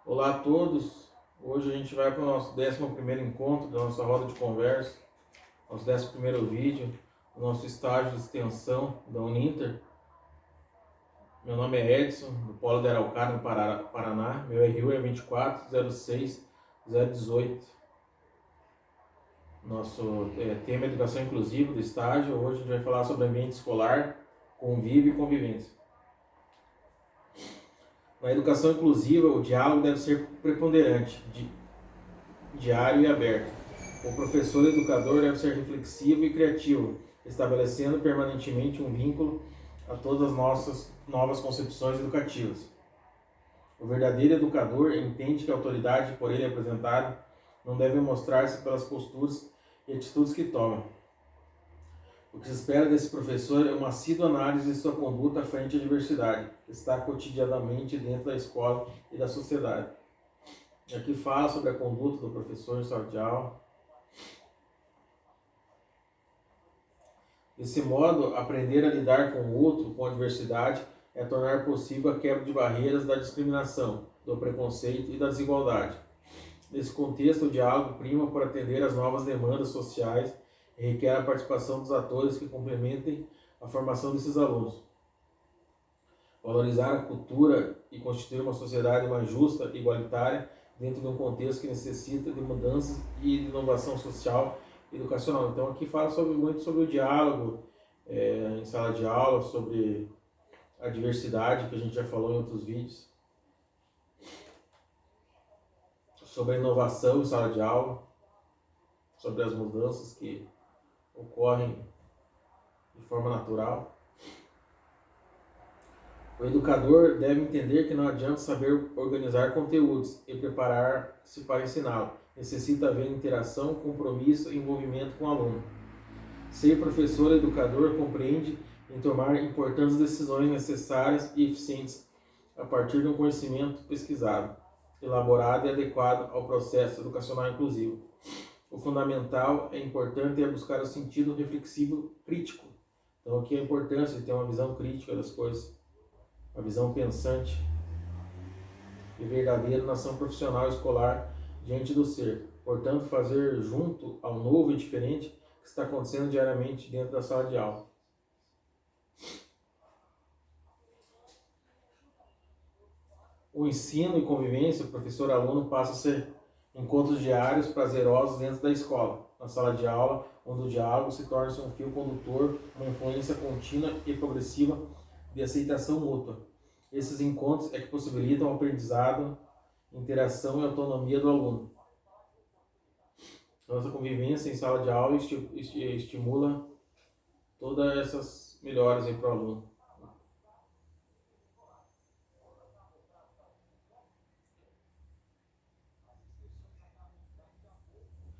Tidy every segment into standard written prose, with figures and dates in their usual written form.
Olá a todos, hoje a gente vai para o nosso 11º encontro da nossa roda de conversa, nosso 11º vídeo, do nosso estágio de extensão da Uninter. Meu nome é Edson, do Polo de Araucária, no Paraná, meu RU é 2406018. Nosso tema é Educação Inclusiva do estágio. Hoje a gente vai falar sobre ambiente escolar, convívio e convivência. Na educação inclusiva, o diálogo deve ser preponderante, diário e aberto. O professor educador deve ser reflexivo e criativo, estabelecendo permanentemente um vínculo a todas as nossas novas concepções educativas. O verdadeiro educador entende que a autoridade por ele apresentada não deve mostrar-se pelas posturas e atitudes que toma. O que se espera desse professor é uma assídua análise de sua conduta frente à diversidade, que está cotidianamente dentro da escola e da sociedade. Aqui fala sobre a conduta do professor em sala de aula. Desse modo, aprender a lidar com o outro, com a diversidade, é tornar possível a quebra de barreiras da discriminação, do preconceito e da desigualdade. Nesse contexto, o diálogo prima por atender às novas demandas sociais e requer a participação dos atores que complementem a formação desses alunos. Valorizar a cultura e constituir uma sociedade mais justa e igualitária dentro de um contexto que necessita de mudanças e de inovação social e educacional. Então aqui fala muito sobre o diálogo em sala de aula, sobre a diversidade que a gente já falou em outros vídeos, sobre a inovação em sala de aula, sobre as mudanças que ocorrem de forma natural. O educador deve entender que não adianta saber organizar conteúdos e preparar-se para ensiná-lo. Necessita haver interação, compromisso e envolvimento com o aluno. Ser professor educador compreende em tomar importantes decisões necessárias e eficientes a partir de um conhecimento pesquisado, elaborado e adequado ao processo educacional inclusivo. O fundamental é importante é buscar o sentido reflexivo crítico. Então aqui a importância de ter uma visão crítica das coisas, uma visão pensante e verdadeira na ação profissional escolar diante do ser. Portanto, fazer junto ao novo e diferente que está acontecendo diariamente dentro da sala de aula. O ensino e convivência, o professor-aluno passa a ser encontros diários prazerosos dentro da escola, na sala de aula, onde o diálogo se torna um fio condutor, uma influência contínua e progressiva de aceitação mútua. Esses encontros é que possibilitam o aprendizado, interação e autonomia do aluno. Nossa convivência em sala de aula estimula todas essas melhoras para o aluno.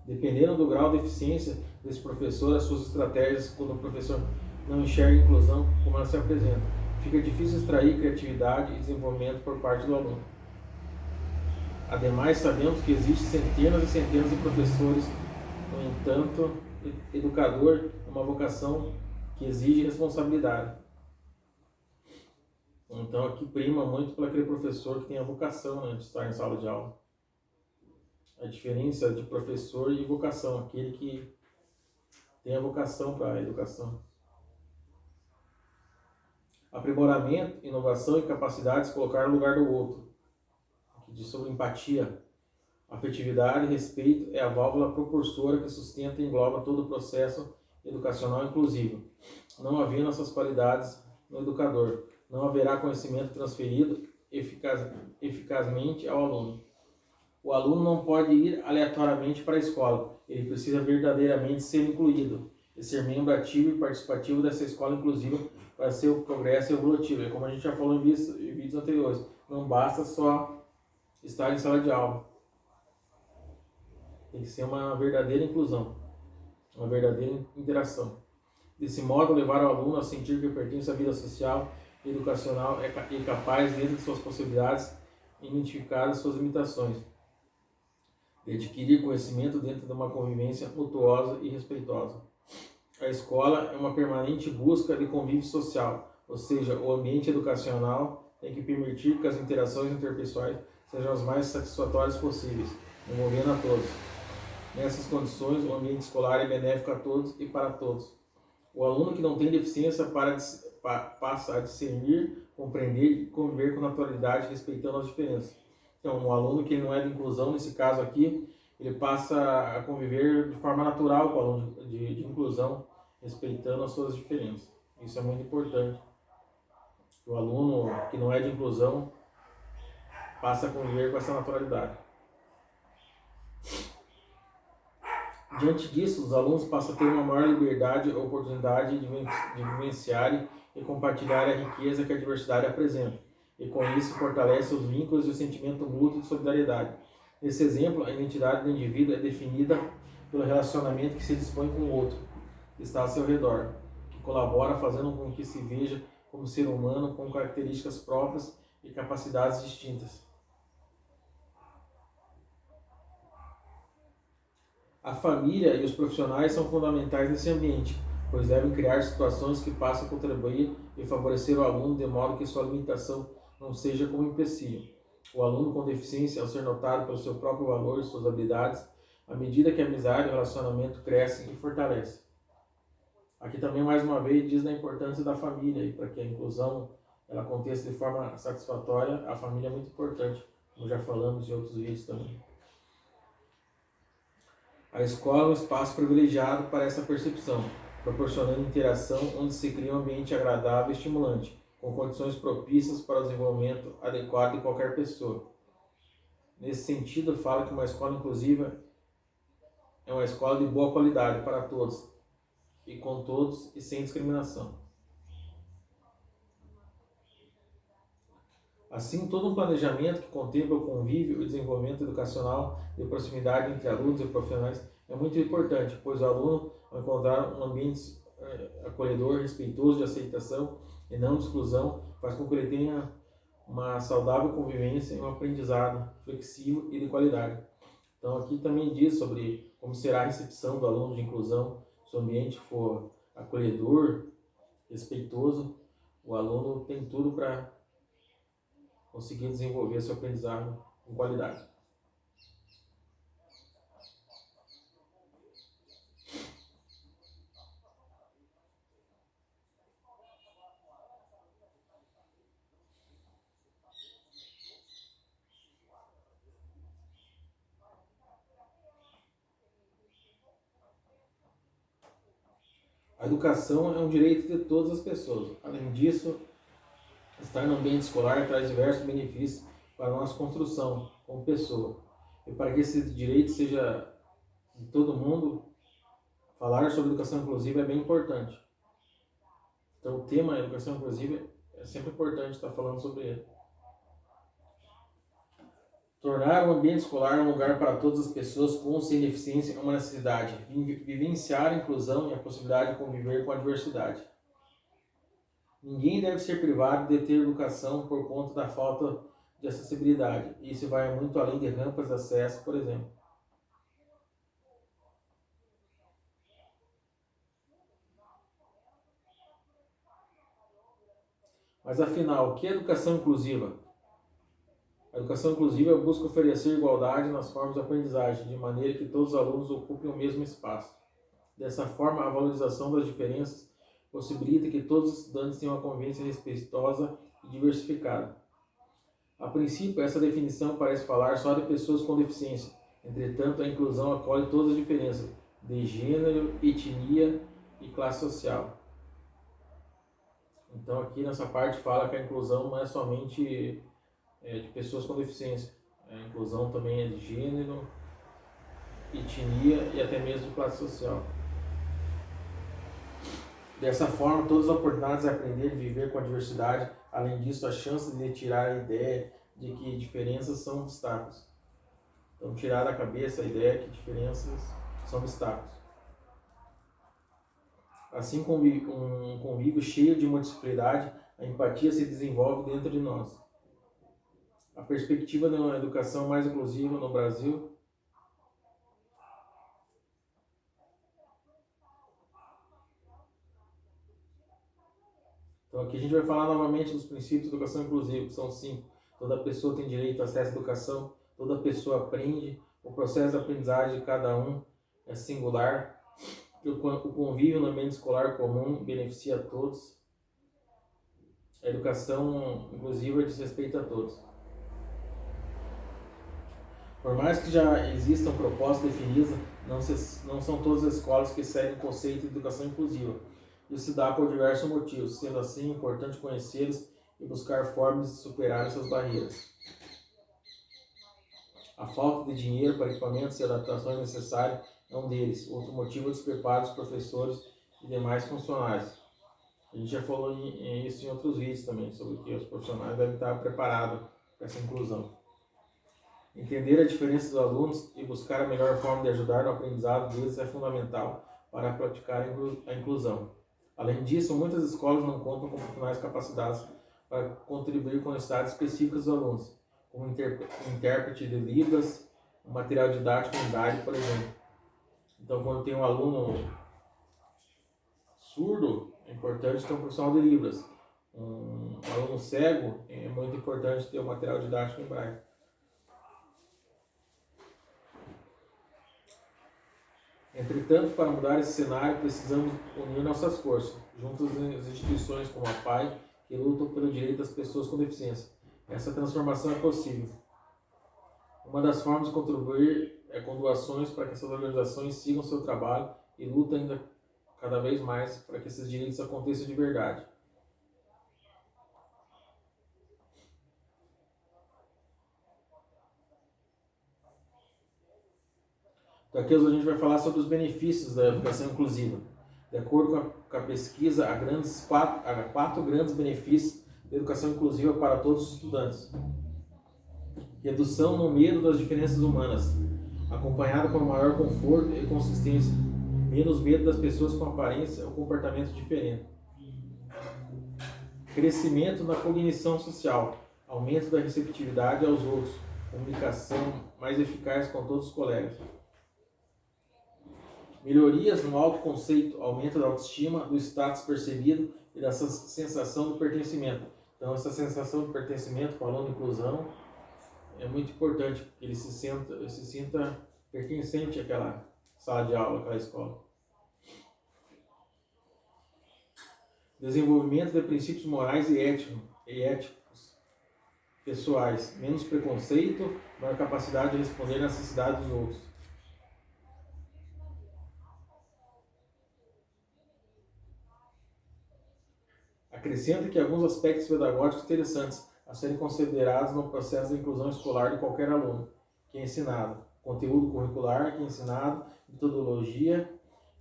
Dependendo do grau de eficiência desse professor, as suas estratégias, quando o professor não enxerga a inclusão como ela se apresenta, fica difícil extrair criatividade e desenvolvimento por parte do aluno. Ademais, sabemos que existem centenas e centenas de professores. No entanto, educador é uma vocação que exige responsabilidade. Então, aqui prima muito para aquele professor que tem a vocação, de estar em sala de aula. A diferença de professor e vocação, aquele que tem a vocação para a educação. Aprimoramento, inovação e capacidade de se colocar no lugar do outro. Aqui diz sobre empatia. Afetividade e respeito é a válvula propulsora que sustenta e engloba todo o processo educacional inclusivo. Não havendo essas qualidades no educador, não haverá conhecimento transferido eficazmente ao aluno. O aluno não pode ir aleatoriamente para a escola, ele precisa verdadeiramente ser incluído e ser membro ativo e participativo dessa escola inclusiva para seu progresso evolutivo. É como a gente já falou em vídeos anteriores, não basta só estar em sala de aula. Tem que ser uma verdadeira inclusão, uma verdadeira interação. Desse modo, levar o aluno a sentir que pertence à vida social e educacional e capaz, dentro de suas possibilidades, identificar as suas limitações, de adquirir conhecimento dentro de uma convivência mutuosa e respeitosa. A escola é uma permanente busca de convívio social, ou seja, o ambiente educacional tem que permitir que as interações interpessoais sejam as mais satisfatórias possíveis, envolvendo a todos. Nessas condições, o ambiente escolar é benéfico a todos e para todos. O aluno que não tem deficiência passa a discernir, compreender e conviver com naturalidade, respeitando as diferenças. Então, um aluno que não é de inclusão, nesse caso aqui, ele passa a conviver de forma natural com o aluno de inclusão, respeitando as suas diferenças. Isso é muito importante. O aluno que não é de inclusão passa a conviver com essa naturalidade. Diante disso, os alunos passam a ter uma maior liberdade e oportunidade de vivenciarem e compartilhar a riqueza que a diversidade apresenta, e com isso fortalece os vínculos e o sentimento mútuo de solidariedade. Nesse exemplo, a identidade do indivíduo é definida pelo relacionamento que se dispõe com o outro, que está ao seu redor, que colabora fazendo com que se veja como ser humano com características próprias e capacidades distintas. A família e os profissionais são fundamentais nesse ambiente, pois devem criar situações que possam contribuir e favorecer o aluno de modo que sua limitação não seja como empecilho. O aluno com deficiência, ao ser notado pelo seu próprio valor e suas habilidades, à medida que a amizade e o relacionamento crescem e fortalecem. Aqui também, mais uma vez, diz da importância da família, e para que a inclusão ela aconteça de forma satisfatória, a família é muito importante, como já falamos em outros vídeos também. A escola é um espaço privilegiado para essa percepção, proporcionando interação onde se cria um ambiente agradável e estimulante, com condições propícias para o desenvolvimento adequado de qualquer pessoa. Nesse sentido, fala que uma escola inclusiva é uma escola de boa qualidade para todos, e com todos e sem discriminação. Assim, todo um planejamento que contempla o convívio e o desenvolvimento educacional de proximidade entre alunos e profissionais é muito importante, pois o aluno, ao encontrar um ambiente acolhedor, respeitoso, de aceitação e não de exclusão, faz com que ele tenha uma saudável convivência e um aprendizado flexível e de qualidade. Então, aqui também diz sobre como será a recepção do aluno de inclusão. Se o ambiente for acolhedor, respeitoso, o aluno tem tudo para conseguir desenvolver seu aprendizado com qualidade. A educação é um direito de todas as pessoas. Além disso, estar no ambiente escolar traz diversos benefícios para a nossa construção como pessoa. E para que esse direito seja de todo mundo, falar sobre educação inclusiva é bem importante. Então, o tema educação inclusiva é sempre importante estar falando sobre ele. Tornar o ambiente escolar um lugar para todas as pessoas com ou sem deficiência é uma necessidade. Vivenciar a inclusão e a possibilidade de conviver com a diversidade. Ninguém deve ser privado de ter educação por conta da falta de acessibilidade. Isso vai muito além de rampas de acesso, por exemplo. Mas afinal, o que é educação inclusiva? A educação inclusiva busca oferecer igualdade nas formas de aprendizagem, de maneira que todos os alunos ocupem o mesmo espaço. Dessa forma, a valorização das diferenças possibilita que todos os estudantes tenham uma convivência respeitosa e diversificada. A princípio, essa definição parece falar só de pessoas com deficiência. Entretanto, a inclusão acolhe todas as diferenças de gênero, etnia e classe social. Então, aqui nessa parte fala que a inclusão não é somente de pessoas com deficiência. A inclusão também é de gênero, etnia e até mesmo de classe social. Dessa forma, todas as oportunidades de aprender e viver com a diversidade, além disso, a chance de tirar a ideia de que diferenças são obstáculos. Então, tirar da cabeça a ideia que diferenças são obstáculos. Assim como um convívio cheio de multiplicidade, a empatia se desenvolve dentro de nós. A perspectiva de uma educação mais inclusiva no Brasil Então aqui a gente vai falar novamente dos princípios de educação inclusiva, que são 5. Toda pessoa tem direito a acesso à educação, toda pessoa aprende, o processo de aprendizagem de cada um é singular, o convívio no ambiente escolar comum beneficia a todos, a educação inclusiva diz respeito a todos. Por mais que já existam propostas definidas, não são todas as escolas que seguem o conceito de educação inclusiva. Isso se dá por diversos motivos, sendo assim importante conhecê-los e buscar formas de superar essas barreiras. A falta de dinheiro para equipamentos e adaptações necessárias é um deles. Outro motivo é o despreparo dos professores e demais funcionários. A gente já falou isso em outros vídeos também, sobre que os profissionais devem estar preparados para essa inclusão. Entender a diferença dos alunos e buscar a melhor forma de ajudar no aprendizado deles é fundamental para praticar a inclusão. Além disso, muitas escolas não contam com profissionais capacitados para contribuir com necessidades específicas dos alunos, como intérprete de Libras, um material didático em Braille, por exemplo. Então, quando tem um aluno surdo, é importante ter um profissional de Libras. Um aluno cego, é muito importante ter um material didático em Braille. Entretanto, para mudar esse cenário, precisamos unir nossas forças, junto às instituições como a PAI, que lutam pelo direito das pessoas com deficiência. Essa transformação é possível. Uma das formas de contribuir é com doações para que essas organizações sigam seu trabalho e lutem ainda cada vez mais para que esses direitos aconteçam de verdade. Então aqui a gente vai falar sobre os benefícios da educação inclusiva. De acordo com a pesquisa, há quatro grandes benefícios da educação inclusiva para todos os estudantes. Redução no medo das diferenças humanas, acompanhada por maior conforto e consistência. Menos medo das pessoas com aparência ou comportamento diferente. Crescimento na cognição social, aumento da receptividade aos outros, comunicação mais eficaz com todos os colegas. Melhorias no autoconceito, aumento da autoestima, do status percebido e da sensação do pertencimento. Então, essa sensação de pertencimento, falando em inclusão, é muito importante, porque ele se sinta pertencente àquela sala de aula, àquela escola. Desenvolvimento de princípios morais e éticos pessoais, menos preconceito, maior capacidade de responder às necessidades dos outros. Acrescenta que alguns aspectos pedagógicos interessantes a serem considerados no processo de inclusão escolar de qualquer aluno que é ensinado. Conteúdo curricular que é ensinado, metodologia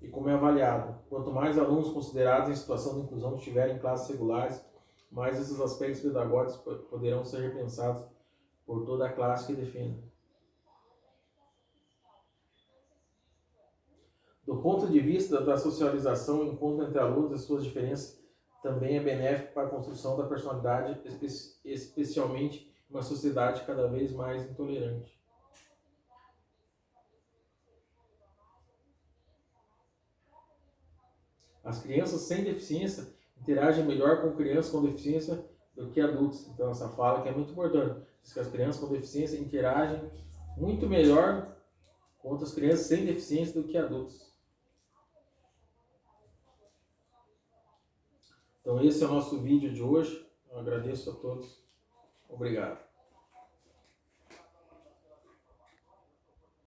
e como é avaliado. Quanto mais alunos considerados em situação de inclusão estiverem em classes regulares, mais esses aspectos pedagógicos poderão ser repensados por toda a classe que defenda. Do ponto de vista da socialização, o encontro entre alunos e suas diferenças também é benéfico para a construção da personalidade, especialmente em uma sociedade cada vez mais intolerante. As crianças sem deficiência interagem melhor com crianças com deficiência do que adultos. Então, essa fala que é muito importante. Diz que as crianças com deficiência interagem muito melhor com outras crianças sem deficiência do que adultos. Então esse é o nosso vídeo de hoje. Eu agradeço a todos. Obrigado.